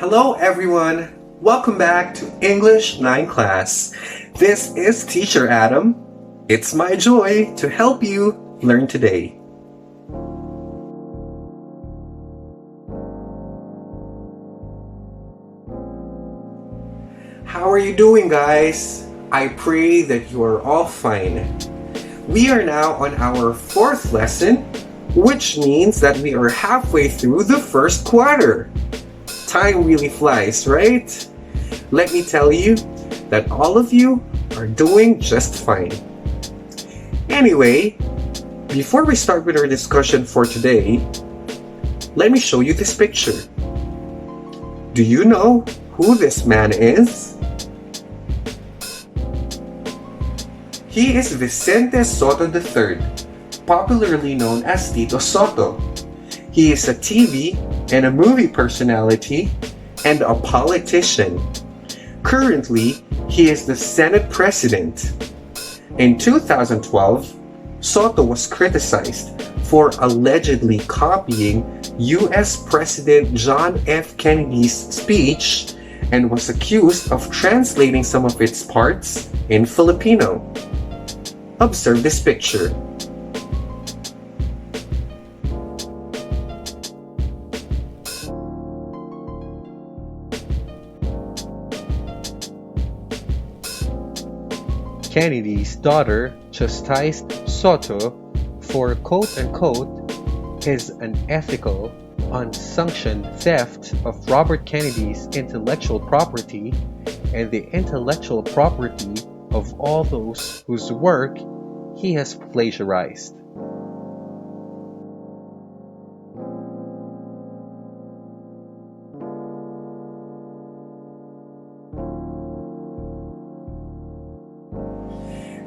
Hello everyone! Welcome back to English 9 class. This is Teacher Adam. It's my joy to help you learn today. How are you doing, guys? I pray that you are all fine. We are now on our 4th lesson, which means that we are halfway through the first quarter. Time really flies, right? Let me tell you that all of you are doing just fine. Anyway, before we start with our discussion for today, let me show you this picture. Do you know who this man is? He is Vicente Soto III, popularly known as Tito Soto. He is a TV and a movie personality and a politician. Currently, he is the Senate President. In 2012, Soto was criticized for allegedly copying US President John F. Kennedy's speech and was accused of translating some of its parts in Filipino. Observe this picture. Kennedy's daughter chastised Soto for quote-unquote his unethical, unsanctioned theft of Robert Kennedy's intellectual property and the intellectual property of all those whose work he has plagiarized.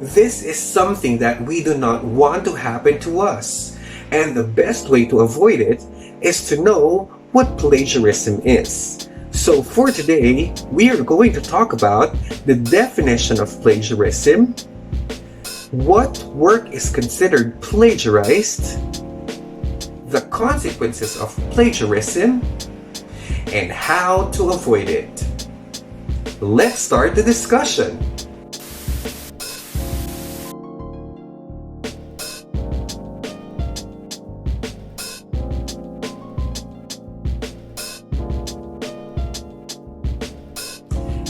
This is something that we do not want to happen to us, and the best way to avoid it is to know what plagiarism is. So for today, we are going to talk about the definition of plagiarism, what work is considered plagiarized, the consequences of plagiarism, and how to avoid it. Let's start the discussion.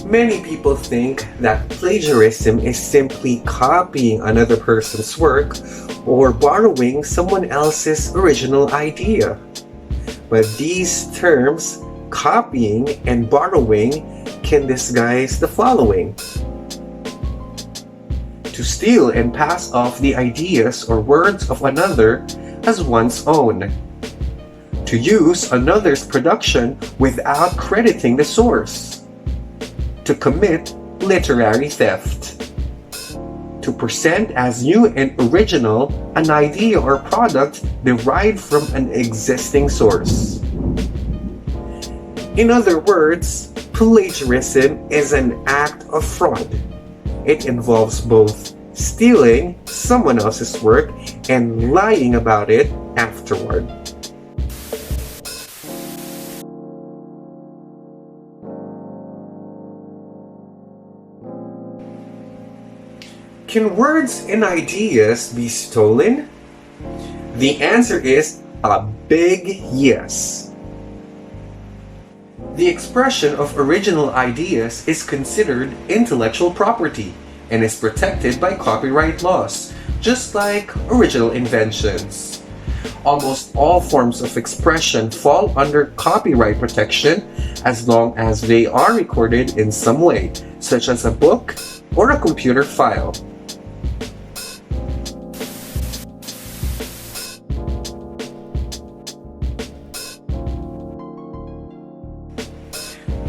Many people think that plagiarism is simply copying another person's work or borrowing someone else's original idea. But these terms, copying and borrowing, can disguise the following: to steal and pass off the ideas or words of another as one's own, to use another's production without crediting the source, to commit literary theft, to present as new and original an idea or product derived from an existing source. In other words, plagiarism is an act of fraud. It involves both stealing someone else's work and lying about it afterward. Can words and ideas be stolen? The answer is a big yes. The expression of original ideas is considered intellectual property and is protected by copyright laws, just like original inventions. Almost all forms of expression fall under copyright protection as long as they are recorded in some way, such as a book or a computer file.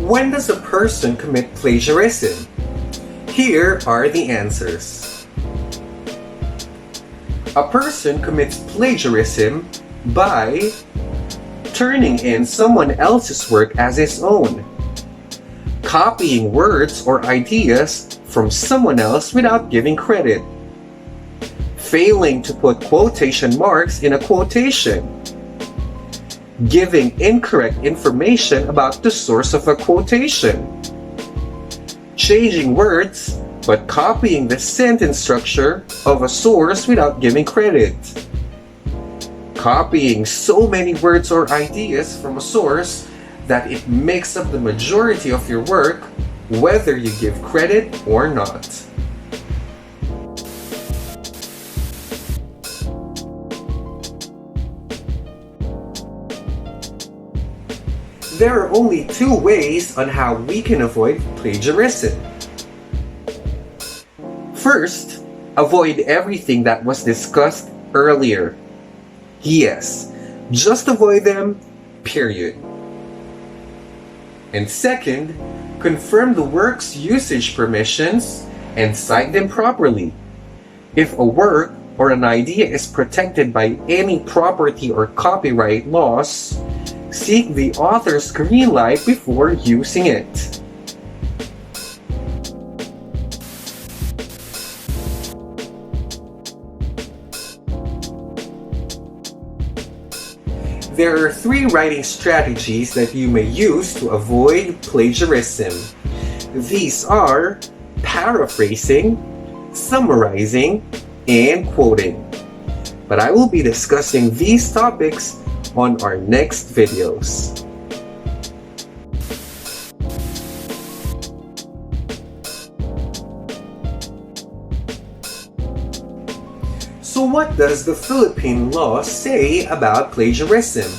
When does a person commit plagiarism? Here are the answers. A person commits plagiarism by turning in someone else's work as his own, copying words or ideas from someone else without giving credit, failing to put quotation marks in a quotation, giving incorrect information about the source of a quotation, changing words but copying the sentence structure of a source without giving credit, copying so many words or ideas from a source that it makes up the majority of your work, whether you give credit or not. There are only two ways on how we can avoid plagiarism. First, avoid everything that was discussed earlier. Yes, just avoid them, period. And second, confirm the work's usage permissions and cite them properly. If a work or an idea is protected by any property or copyright laws, seek the author's green light before using it. There are three writing strategies that you may use to avoid plagiarism. These are paraphrasing, summarizing, and quoting. But I will be discussing these topics on our next videos. So what does the Philippine law say about plagiarism?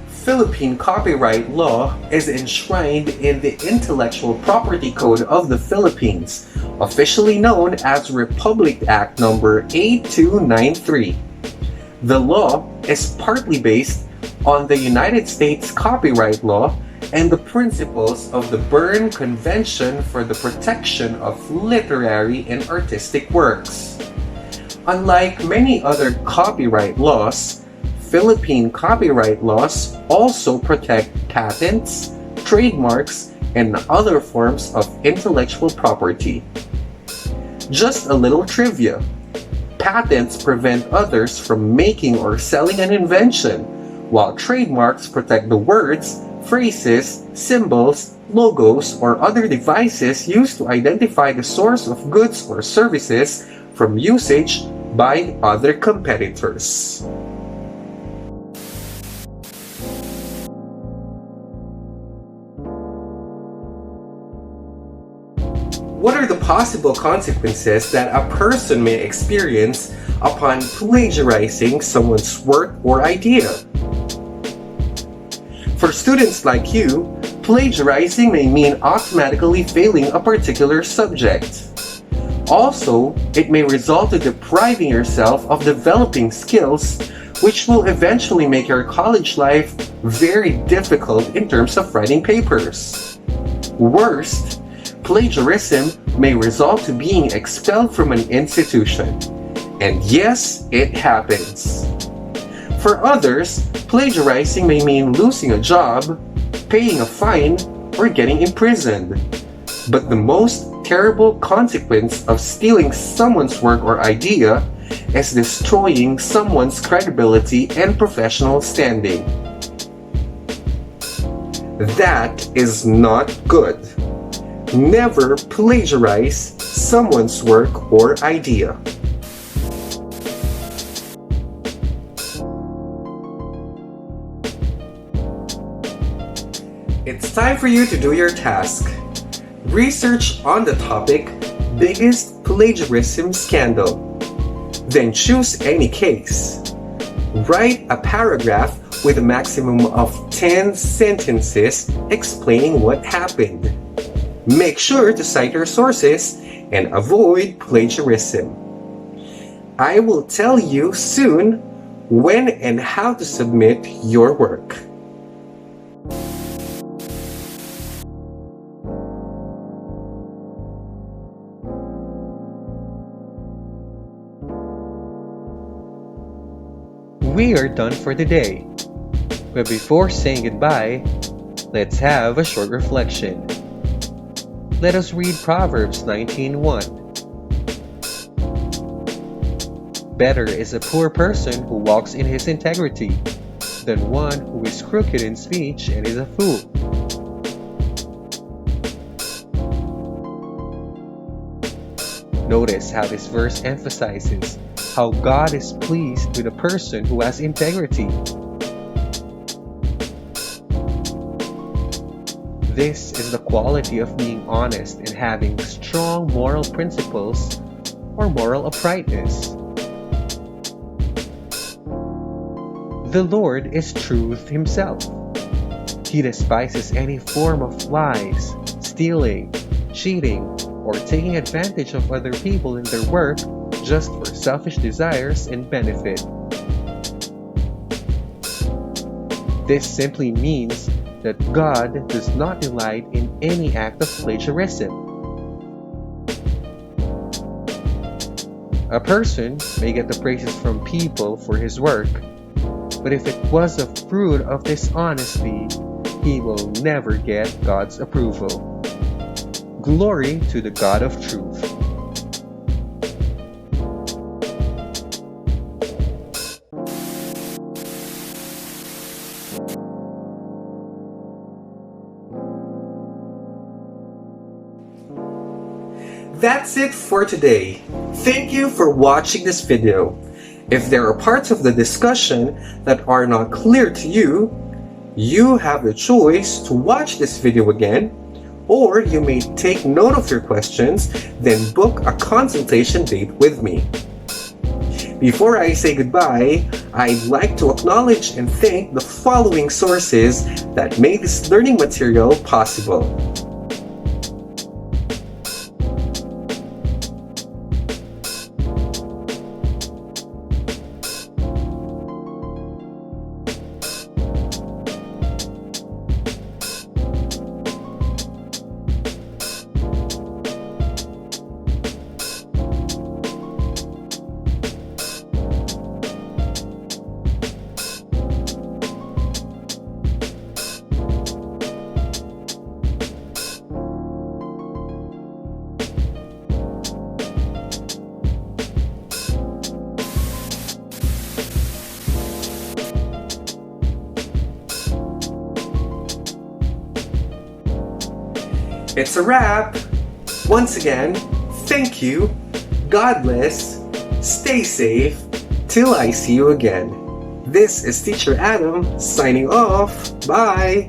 Philippine copyright law is enshrined in the Intellectual Property Code of the Philippines, officially known as Republic Act No. 8293. The law is partly based on the United States copyright law and the principles of the Berne Convention for the Protection of Literary and Artistic Works. Unlike many other copyright laws, Philippine copyright laws also protect patents, trademarks, and other forms of intellectual property. Just a little trivia. Patents prevent others from making or selling an invention, while trademarks protect the words, phrases, symbols, logos, or other devices used to identify the source of goods or services from usage by other competitors. What are the possible consequences that a person may experience upon plagiarizing someone's work or idea? For students like you, plagiarizing may mean automatically failing a particular subject. Also, it may result in depriving yourself of developing skills, which will eventually make your college life very difficult in terms of writing papers. Worst, plagiarism may result to being expelled from an institution. And yes, it happens. For others, plagiarizing may mean losing a job, paying a fine, or getting imprisoned. But the most terrible consequence of stealing someone's work or idea is destroying someone's credibility and professional standing. That is not good. Never plagiarize someone's work or idea. It's time for you to do your task. Research on the topic Biggest Plagiarism Scandal. Then choose any case. Write a paragraph with a maximum of 10 sentences explaining what happened. Make sure to cite your sources and avoid plagiarism. I will tell you soon when and how to submit your work. We are done for the day. But before saying goodbye, let's have a short reflection. Let us read Proverbs 19:1. Better is a poor person who walks in his integrity than one who is crooked in speech and is a fool. Notice how this verse emphasizes how God is pleased with a person who has integrity. This is the quality of being honest and having strong moral principles or moral uprightness. The Lord is truth himself. He despises any form of lies, stealing, cheating, or taking advantage of other people in their work just for selfish desires and benefit. This simply means that God does not delight in any act of plagiarism. A person may get the praises from people for his work, but if it was a fruit of dishonesty, he will never get God's approval. Glory to the God of truth. That's it for today. Thank you for watching this video. If there are parts of the discussion that are not clear to you, you have the choice to watch this video again, or you may take note of your questions, then book a consultation date with me. Before I say goodbye, I'd like to acknowledge and thank the following sources that made this learning material possible. It's a wrap. Once again, thank you, God bless, stay safe, till I see you again. This is Teacher Adam signing off. Bye!